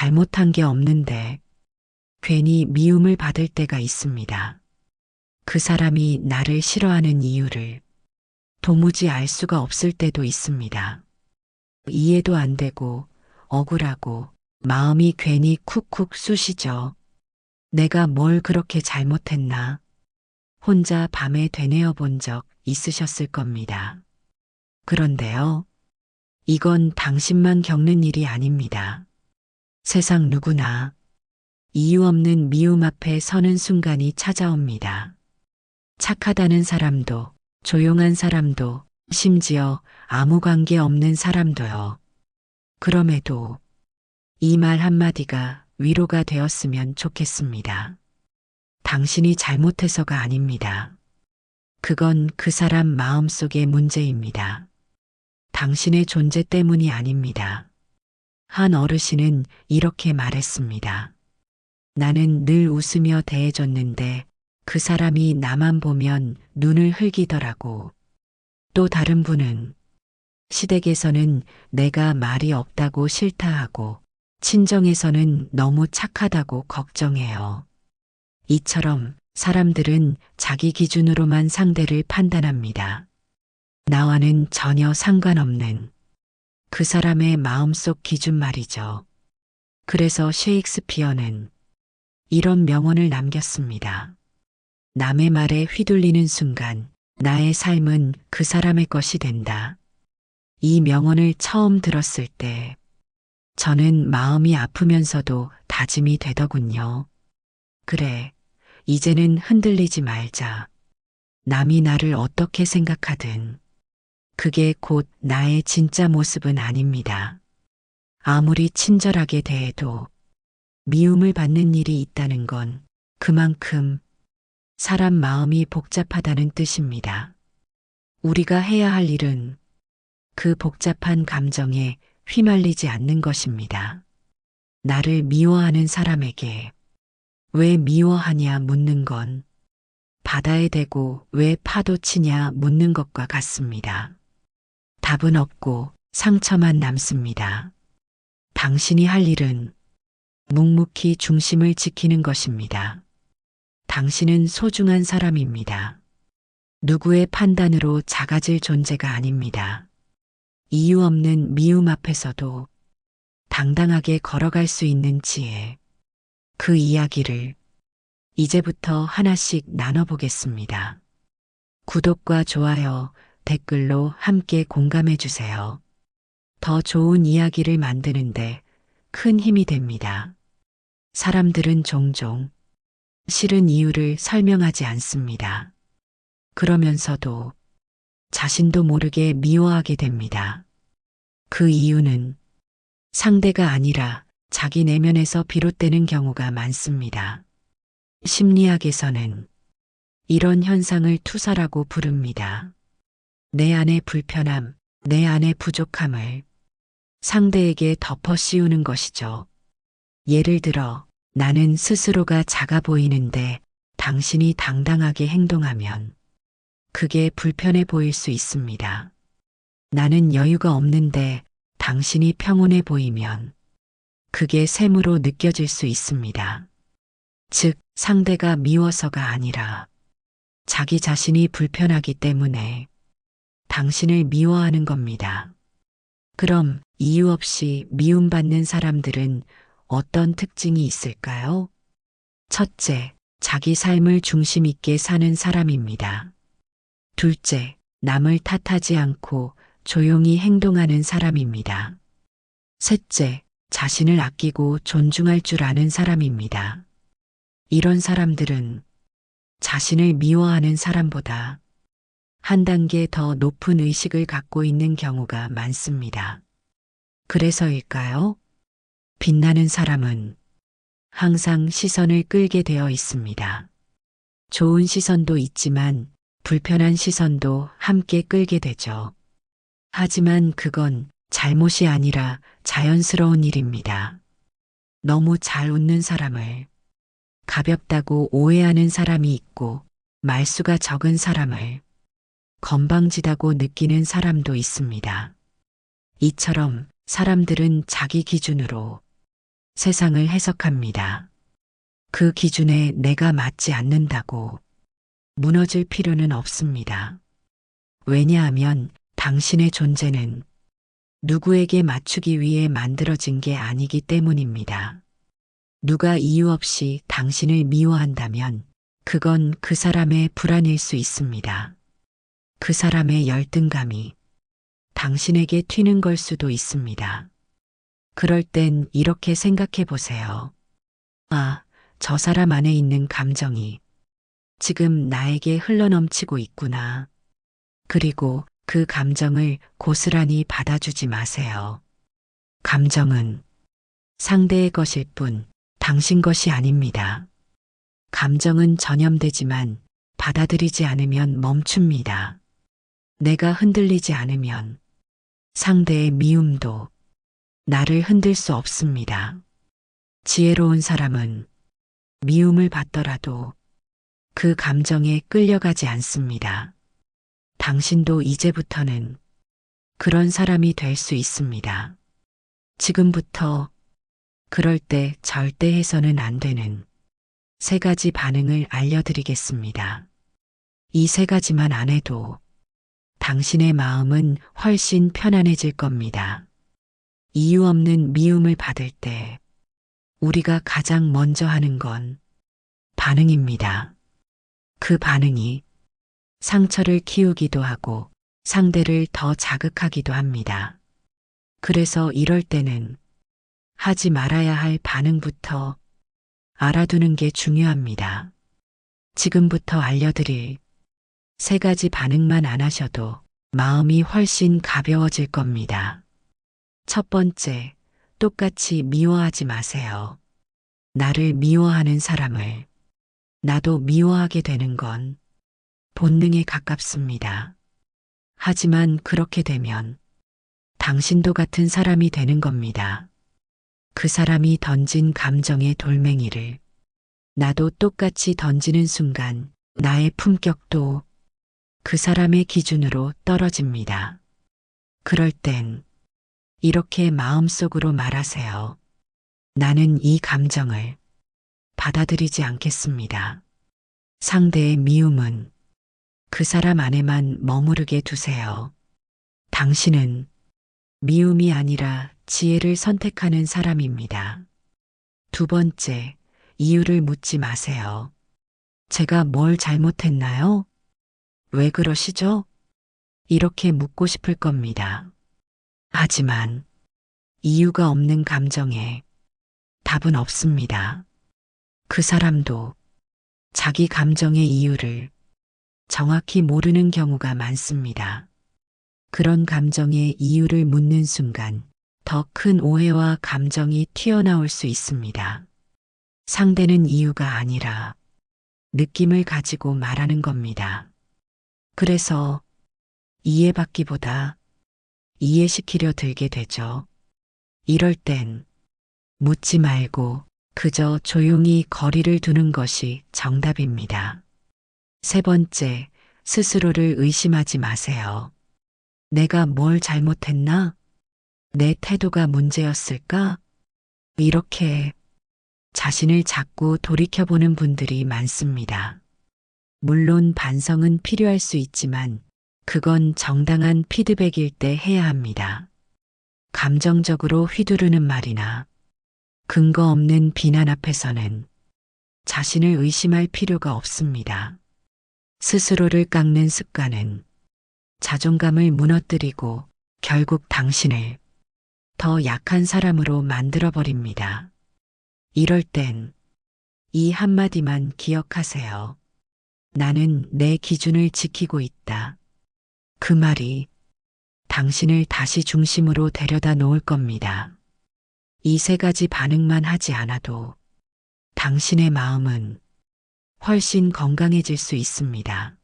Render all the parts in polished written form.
잘못한 게 없는데 괜히 미움을 받을 때가 있습니다. 그 사람이 나를 싫어하는 이유를 도무지 알 수가 없을 때도 있습니다. 이해도 안 되고 억울하고 마음이 괜히 쿡쿡 쑤시죠. 내가 뭘 그렇게 잘못했나? 혼자 밤에 되뇌어 본 적 있으셨을 겁니다. 그런데요, 이건 당신만 겪는 일이 아닙니다. 세상 누구나 이유 없는 미움 앞에 서는 순간이 찾아옵니다. 착하다는 사람도, 조용한 사람도, 심지어 아무 관계 없는 사람도요. 그럼에도 이 말 한마디가 위로가 되었으면 좋겠습니다. 당신이 잘못해서가 아닙니다. 그건 그 사람 마음속의 문제입니다. 당신의 존재 때문이 아닙니다. 한 어르신은 이렇게 말했습니다. 나는 늘 웃으며 대해줬는데 그 사람이 나만 보면 눈을 흘기더라고. 또 다른 분은 시댁에서는 내가 말이 없다고 싫다하고 친정에서는 너무 착하다고 걱정해요. 이처럼 사람들은 자기 기준으로만 상대를 판단합니다. 나와는 전혀 상관없는 그 사람의 마음속 기준 말이죠. 그래서 셰익스피어는 이런 명언을 남겼습니다. 남의 말에 휘둘리는 순간 나의 삶은 그 사람의 것이 된다. 이 명언을 처음 들었을 때 저는 마음이 아프면서도 다짐이 되더군요. 그래, 이제는 흔들리지 말자. 남이 나를 어떻게 생각하든 그게 곧 나의 진짜 모습은 아닙니다. 아무리 친절하게 대해도 미움을 받는 일이 있다는 건 그만큼 사람 마음이 복잡하다는 뜻입니다. 우리가 해야 할 일은 그 복잡한 감정에 휘말리지 않는 것입니다. 나를 미워하는 사람에게 왜 미워하냐 묻는 건 바다에 대고 왜 파도 치냐 묻는 것과 같습니다. 답은 없고 상처만 남습니다. 당신이 할 일은 묵묵히 중심을 지키는 것입니다. 당신은 소중한 사람입니다. 누구의 판단으로 작아질 존재가 아닙니다. 이유 없는 미움 앞에서도 당당하게 걸어갈 수 있는 지혜. 그 이야기를 이제부터 하나씩 나눠보겠습니다. 구독과 좋아요, 댓글로 함께 공감해 주세요. 더 좋은 이야기를 만드는데 큰 힘이 됩니다. 사람들은 종종 싫은 이유를 설명하지 않습니다. 그러면서도 자신도 모르게 미워하게 됩니다. 그 이유는 상대가 아니라 자기 내면에서 비롯되는 경우가 많습니다. 심리학에서는 이런 현상을 투사라고 부릅니다. 내 안의 불편함, 내 안의 부족함을 상대에게 덮어 씌우는 것이죠. 예를 들어, 나는 스스로가 작아 보이는데 당신이 당당하게 행동하면 그게 불편해 보일 수 있습니다. 나는 여유가 없는데 당신이 평온해 보이면 그게 샘으로 느껴질 수 있습니다. 즉, 상대가 미워서가 아니라 자기 자신이 불편하기 때문에 당신을 미워하는 겁니다. 그럼 이유 없이 미움받는 사람들은 어떤 특징이 있을까요? 첫째, 자기 삶을 중심 있게 사는 사람입니다. 둘째, 남을 탓하지 않고 조용히 행동하는 사람입니다. 셋째, 자신을 아끼고 존중할 줄 아는 사람입니다. 이런 사람들은 자신을 미워하는 사람보다 한 단계 더 높은 의식을 갖고 있는 경우가 많습니다. 그래서일까요? 빛나는 사람은 항상 시선을 끌게 되어 있습니다. 좋은 시선도 있지만 불편한 시선도 함께 끌게 되죠. 하지만 그건 잘못이 아니라 자연스러운 일입니다. 너무 잘 웃는 사람을 가볍다고 오해하는 사람이 있고 말수가 적은 사람을 건방지다고 느끼는 사람도 있습니다. 이처럼 사람들은 자기 기준으로 세상을 해석합니다. 그 기준에 내가 맞지 않는다고 무너질 필요는 없습니다. 왜냐하면 당신의 존재는 누구에게 맞추기 위해 만들어진 게 아니기 때문입니다. 누가 이유 없이 당신을 미워한다면 그건 그 사람의 불안일 수 있습니다. 그 사람의 열등감이 당신에게 튀는 걸 수도 있습니다. 그럴 땐 이렇게 생각해 보세요. 아, 저 사람 안에 있는 감정이 지금 나에게 흘러넘치고 있구나. 그리고 그 감정을 고스란히 받아주지 마세요. 감정은 상대의 것일 뿐 당신 것이 아닙니다. 감정은 전염되지만 받아들이지 않으면 멈춥니다. 내가 흔들리지 않으면 상대의 미움도 나를 흔들 수 없습니다. 지혜로운 사람은 미움을 받더라도 그 감정에 끌려가지 않습니다. 당신도 이제부터는 그런 사람이 될 수 있습니다. 지금부터 그럴 때 절대 해서는 안 되는 3가지 반응을 알려드리겠습니다. 이 3가지만 안 해도 당신의 마음은 훨씬 편안해질 겁니다. 이유 없는 미움을 받을 때 우리가 가장 먼저 하는 건 반응입니다. 그 반응이 상처를 키우기도 하고 상대를 더 자극하기도 합니다. 그래서 이럴 때는 하지 말아야 할 반응부터 알아두는 게 중요합니다. 지금부터 알려드릴 3가지 반응만 안 하셔도 마음이 훨씬 가벼워질 겁니다. 첫 번째, 똑같이 미워하지 마세요. 나를 미워하는 사람을 나도 미워하게 되는 건 본능에 가깝습니다. 하지만 그렇게 되면 당신도 같은 사람이 되는 겁니다. 그 사람이 던진 감정의 돌멩이를 나도 똑같이 던지는 순간 나의 품격도 그 사람의 기준으로 떨어집니다. 그럴 땐 이렇게 마음속으로 말하세요. 나는 이 감정을 받아들이지 않겠습니다. 상대의 미움은 그 사람 안에만 머무르게 두세요. 당신은 미움이 아니라 지혜를 선택하는 사람입니다. 두 번째, 이유를 묻지 마세요. 제가 뭘 잘못했나요? 왜 그러시죠? 이렇게 묻고 싶을 겁니다. 하지만 이유가 없는 감정에 답은 없습니다. 그 사람도 자기 감정의 이유를 정확히 모르는 경우가 많습니다. 그런 감정의 이유를 묻는 순간 더 큰 오해와 감정이 튀어나올 수 있습니다. 상대는 이유가 아니라 느낌을 가지고 말하는 겁니다. 그래서 이해받기보다 이해시키려 들게 되죠. 이럴 땐 묻지 말고 그저 조용히 거리를 두는 것이 정답입니다. 세 번째, 스스로를 의심하지 마세요. 내가 뭘 잘못했나? 내 태도가 문제였을까? 이렇게 자신을 자꾸 돌이켜보는 분들이 많습니다. 물론 반성은 필요할 수 있지만 그건 정당한 피드백일 때 해야 합니다. 감정적으로 휘두르는 말이나 근거 없는 비난 앞에서는 자신을 의심할 필요가 없습니다. 스스로를 깎는 습관은 자존감을 무너뜨리고 결국 당신을 더 약한 사람으로 만들어버립니다. 이럴 땐 이 한마디만 기억하세요. 나는 내 기준을 지키고 있다. 그 말이 당신을 다시 중심으로 데려다 놓을 겁니다. 이 3가지 반응만 하지 않아도 당신의 마음은 훨씬 건강해질 수 있습니다.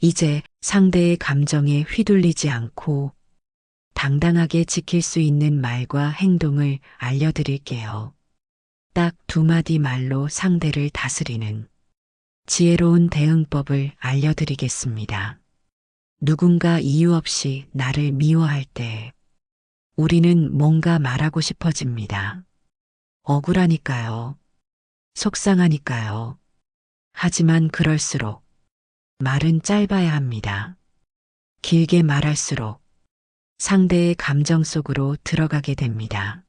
이제 상대의 감정에 휘둘리지 않고 당당하게 지킬 수 있는 말과 행동을 알려드릴게요. 딱 2마디 말로 상대를 다스리는 지혜로운 대응법을 알려드리겠습니다. 누군가 이유 없이 나를 미워할 때 우리는 뭔가 말하고 싶어집니다. 억울하니까요. 속상하니까요. 하지만 그럴수록 말은 짧아야 합니다. 길게 말할수록 상대의 감정 속으로 들어가게 됩니다.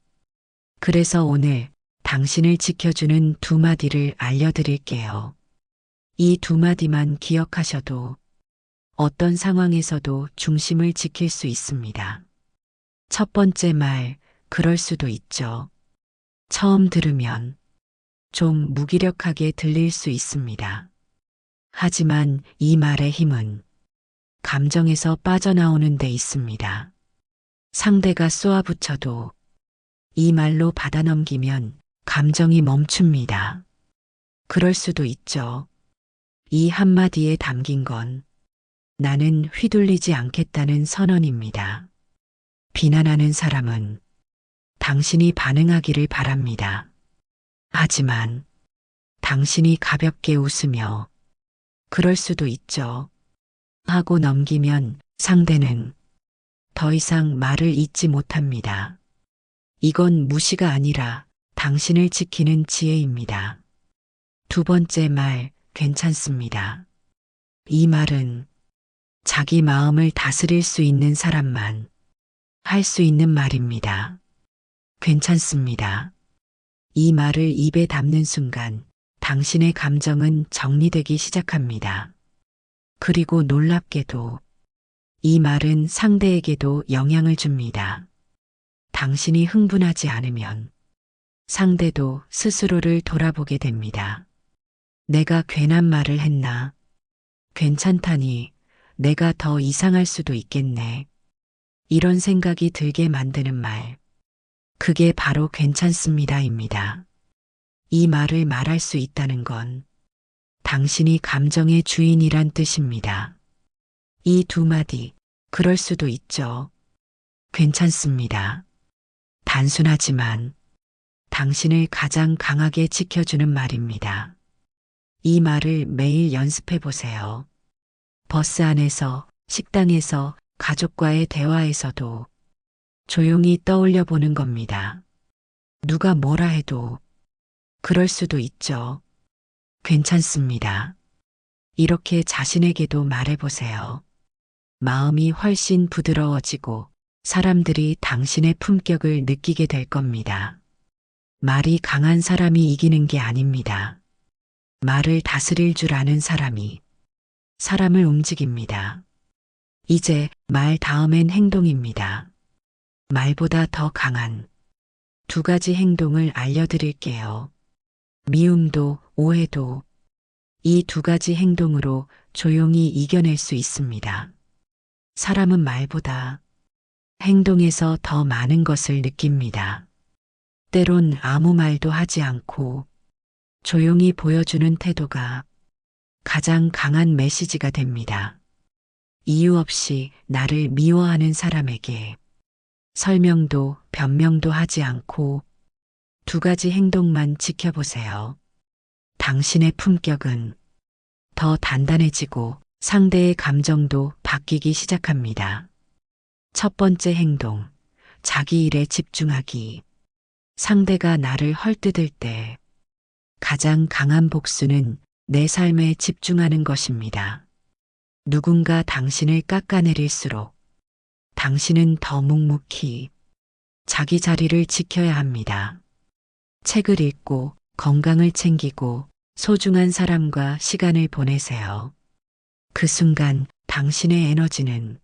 그래서 오늘 당신을 지켜주는 두 마디를 알려드릴게요. 이 두 마디만 기억하셔도 어떤 상황에서도 중심을 지킬 수 있습니다. 첫 번째 말, 그럴 수도 있죠. 처음 들으면 좀 무기력하게 들릴 수 있습니다. 하지만 이 말의 힘은 감정에서 빠져나오는 데 있습니다. 상대가 쏘아붙여도 이 말로 받아넘기면 감정이 멈춥니다. 그럴 수도 있죠. 이 한마디에 담긴 건 나는 휘둘리지 않겠다는 선언입니다. 비난하는 사람은 당신이 반응하기를 바랍니다. 하지만 당신이 가볍게 웃으며 그럴 수도 있죠. 하고 넘기면 상대는 더 이상 말을 잇지 못합니다. 이건 무시가 아니라 당신을 지키는 지혜입니다. 두 번째 말, 괜찮습니다. 이 말은 자기 마음을 다스릴 수 있는 사람만 할 수 있는 말입니다. 괜찮습니다. 이 말을 입에 담는 순간 당신의 감정은 정리되기 시작합니다. 그리고 놀랍게도 이 말은 상대에게도 영향을 줍니다. 당신이 흥분하지 않으면 상대도 스스로를 돌아보게 됩니다. 내가 괜한 말을 했나? 괜찮다니 내가 더 이상할 수도 있겠네. 이런 생각이 들게 만드는 말. 그게 바로 괜찮습니다입니다. 이 말을 말할 수 있다는 건 당신이 감정의 주인이란 뜻입니다. 이 두 마디, 그럴 수도 있죠. 괜찮습니다. 단순하지만 당신을 가장 강하게 지켜주는 말입니다. 이 말을 매일 연습해 보세요. 버스 안에서, 식당에서, 가족과의 대화에서도 조용히 떠올려 보는 겁니다. 누가 뭐라 해도 그럴 수도 있죠. 괜찮습니다. 이렇게 자신에게도 말해보세요. 마음이 훨씬 부드러워지고 사람들이 당신의 품격을 느끼게 될 겁니다. 말이 강한 사람이 이기는 게 아닙니다. 말을 다스릴 줄 아는 사람이 사람을 움직입니다. 이제 말 다음엔 행동입니다. 말보다 더 강한 두 가지 행동을 알려드릴게요. 미움도 오해도 이 두 가지 행동으로 조용히 이겨낼 수 있습니다. 사람은 말보다 행동에서 더 많은 것을 느낍니다. 때론 아무 말도 하지 않고 조용히 보여주는 태도가 가장 강한 메시지가 됩니다. 이유 없이 나를 미워하는 사람에게 설명도 변명도 하지 않고 두 가지 행동만 지켜보세요. 당신의 품격은 더 단단해지고 상대의 감정도 바뀌기 시작합니다. 첫 번째 행동, 자기 일에 집중하기. 상대가 나를 헐뜯을 때 가장 강한 복수는 내 삶에 집중하는 것입니다. 누군가 당신을 깎아내릴수록 당신은 더 묵묵히 자기 자리를 지켜야 합니다. 책을 읽고 건강을 챙기고 소중한 사람과 시간을 보내세요. 그 순간 당신의 에너지는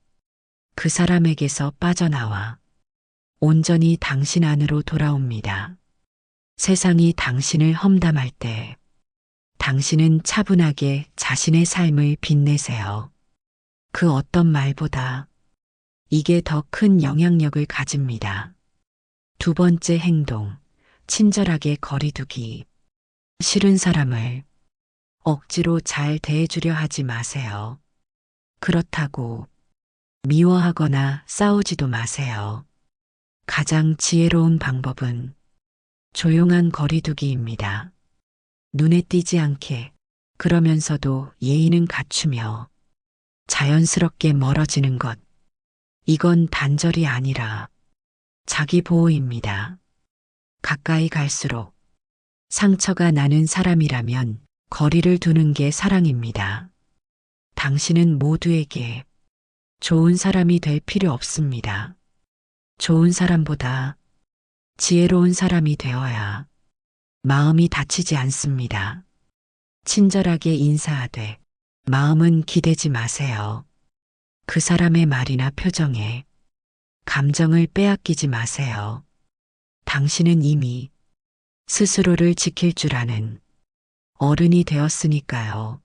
그 사람에게서 빠져나와 온전히 당신 안으로 돌아옵니다. 세상이 당신을 험담할 때 당신은 차분하게 자신의 삶을 빛내세요. 그 어떤 말보다 이게 더 큰 영향력을 가집니다. 두 번째 행동, 친절하게 거리두기. 싫은 사람을 억지로 잘 대해주려 하지 마세요. 그렇다고 미워하거나 싸우지도 마세요. 가장 지혜로운 방법은 조용한 거리두기입니다. 눈에 띄지 않게 그러면서도 예의는 갖추며 자연스럽게 멀어지는 것. 이건 단절이 아니라 자기 보호입니다. 가까이 갈수록 상처가 나는 사람이라면 거리를 두는 게 사랑입니다. 당신은 모두에게 좋은 사람이 될 필요 없습니다. 좋은 사람보다 지혜로운 사람이 되어야 마음이 다치지 않습니다. 친절하게 인사하되 마음은 기대지 마세요. 그 사람의 말이나 표정에 감정을 빼앗기지 마세요. 당신은 이미 스스로를 지킬 줄 아는 어른이 되었으니까요.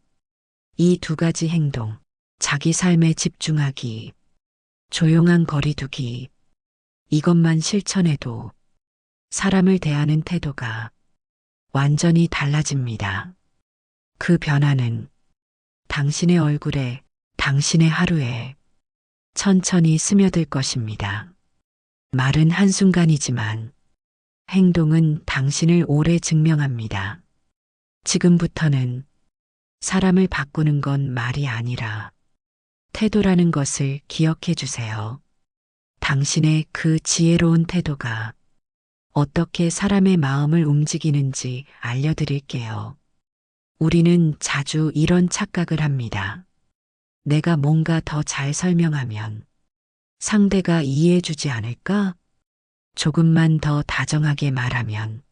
이 두 가지 행동, 자기 삶에 집중하기, 조용한 거리두기, 이것만 실천해도 사람을 대하는 태도가 완전히 달라집니다. 그 변화는 당신의 얼굴에, 당신의 하루에 천천히 스며들 것입니다. 말은 한순간이지만 행동은 당신을 오래 증명합니다. 지금부터는 사람을 바꾸는 건 말이 아니라 태도라는 것을 기억해 주세요. 당신의 그 지혜로운 태도가 어떻게 사람의 마음을 움직이는지 알려드릴게요. 우리는 자주 이런 착각을 합니다. 내가 뭔가 더 잘 설명하면 상대가 이해해 주지 않을까? 조금만 더 다정하게 말하면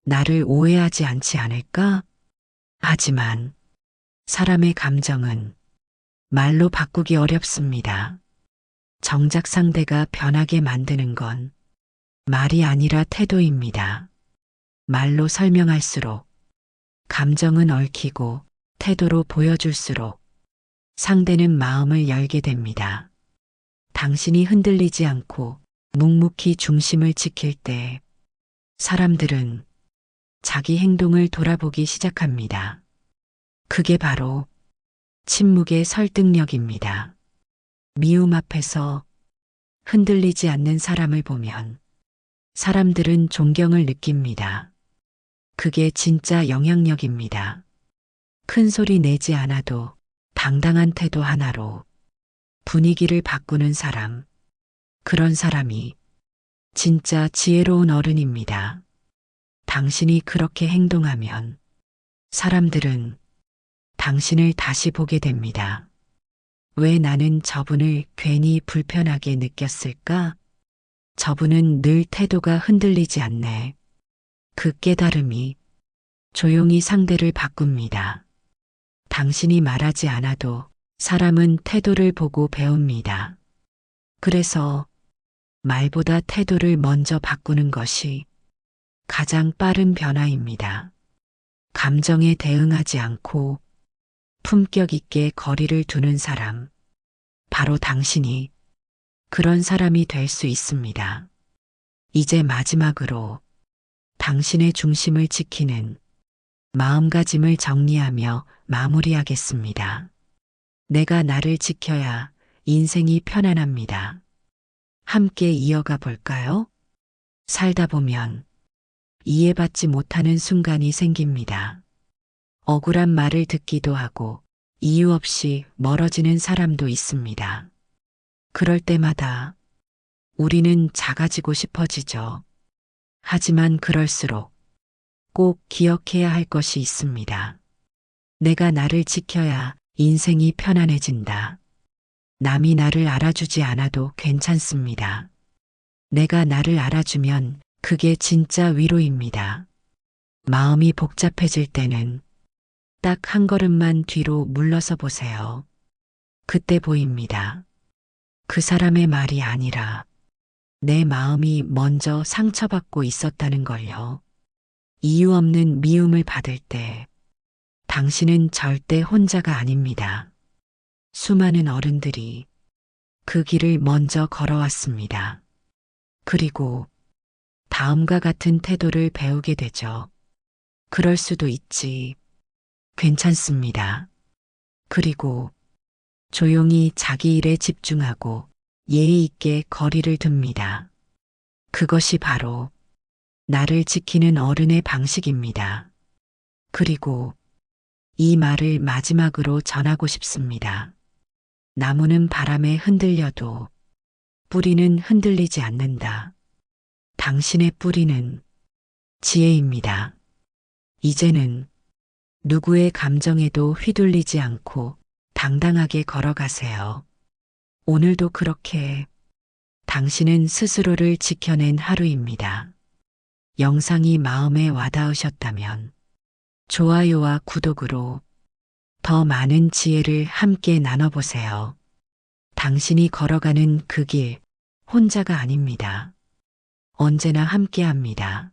나를 오해하지 않지 않을까? 하지만 사람의 감정은 말로 바꾸기 어렵습니다. 정작 상대가 변하게 만드는 건 말이 아니라 태도입니다. 말로 설명할수록 감정은 얽히고 태도로 보여줄수록 상대는 마음을 열게 됩니다. 당신이 흔들리지 않고 묵묵히 중심을 지킬 때 사람들은 자기 행동을 돌아보기 시작합니다. 그게 바로 침묵의 설득력입니다. 미움 앞에서 흔들리지 않는 사람을 보면 사람들은 존경을 느낍니다. 그게 진짜 영향력입니다. 큰 소리 내지 않아도 당당한 태도 하나로 분위기를 바꾸는 사람, 그런 사람이 진짜 지혜로운 어른입니다. 당신이 그렇게 행동하면 사람들은 당신을 다시 보게 됩니다. 왜 나는 저분을 괜히 불편하게 느꼈을까? 저분은 늘 태도가 흔들리지 않네. 그 깨달음이 조용히 상대를 바꿉니다. 당신이 말하지 않아도 사람은 태도를 보고 배웁니다. 그래서 말보다 태도를 먼저 바꾸는 것이 가장 빠른 변화입니다. 감정에 대응하지 않고 품격 있게 거리를 두는 사람, 바로 당신이 그런 사람이 될 수 있습니다. 이제 마지막으로 당신의 중심을 지키는 마음가짐을 정리하며 마무리하겠습니다. 내가 나를 지켜야 인생이 편안합니다. 함께 이어가 볼까요? 살다 보면 이해받지 못하는 순간이 생깁니다. 억울한 말을 듣기도 하고 이유 없이 멀어지는 사람도 있습니다. 그럴 때마다 우리는 작아지고 싶어지죠. 하지만 그럴수록 꼭 기억해야 할 것이 있습니다. 내가 나를 지켜야 인생이 편안해진다. 남이 나를 알아주지 않아도 괜찮습니다. 내가 나를 알아주면 그게 진짜 위로입니다. 마음이 복잡해질 때는 딱 한 걸음만 뒤로 물러서 보세요. 그때 보입니다. 그 사람의 말이 아니라 내 마음이 먼저 상처받고 있었다는 걸요. 이유 없는 미움을 받을 때 당신은 절대 혼자가 아닙니다. 수많은 어른들이 그 길을 먼저 걸어왔습니다. 그리고 다음과 같은 태도를 배우게 되죠. 그럴 수도 있지. 괜찮습니다. 그리고 조용히 자기 일에 집중하고 예의 있게 거리를 둡니다. 그것이 바로 나를 지키는 어른의 방식입니다. 그리고 이 말을 마지막으로 전하고 싶습니다. 나무는 바람에 흔들려도 뿌리는 흔들리지 않는다. 당신의 뿌리는 지혜입니다. 이제는 누구의 감정에도 휘둘리지 않고 당당하게 걸어가세요. 오늘도 그렇게 당신은 스스로를 지켜낸 하루입니다. 영상이 마음에 와닿으셨다면 좋아요와 구독으로 더 많은 지혜를 함께 나눠보세요. 당신이 걸어가는 그 길 혼자가 아닙니다. 언제나 함께합니다.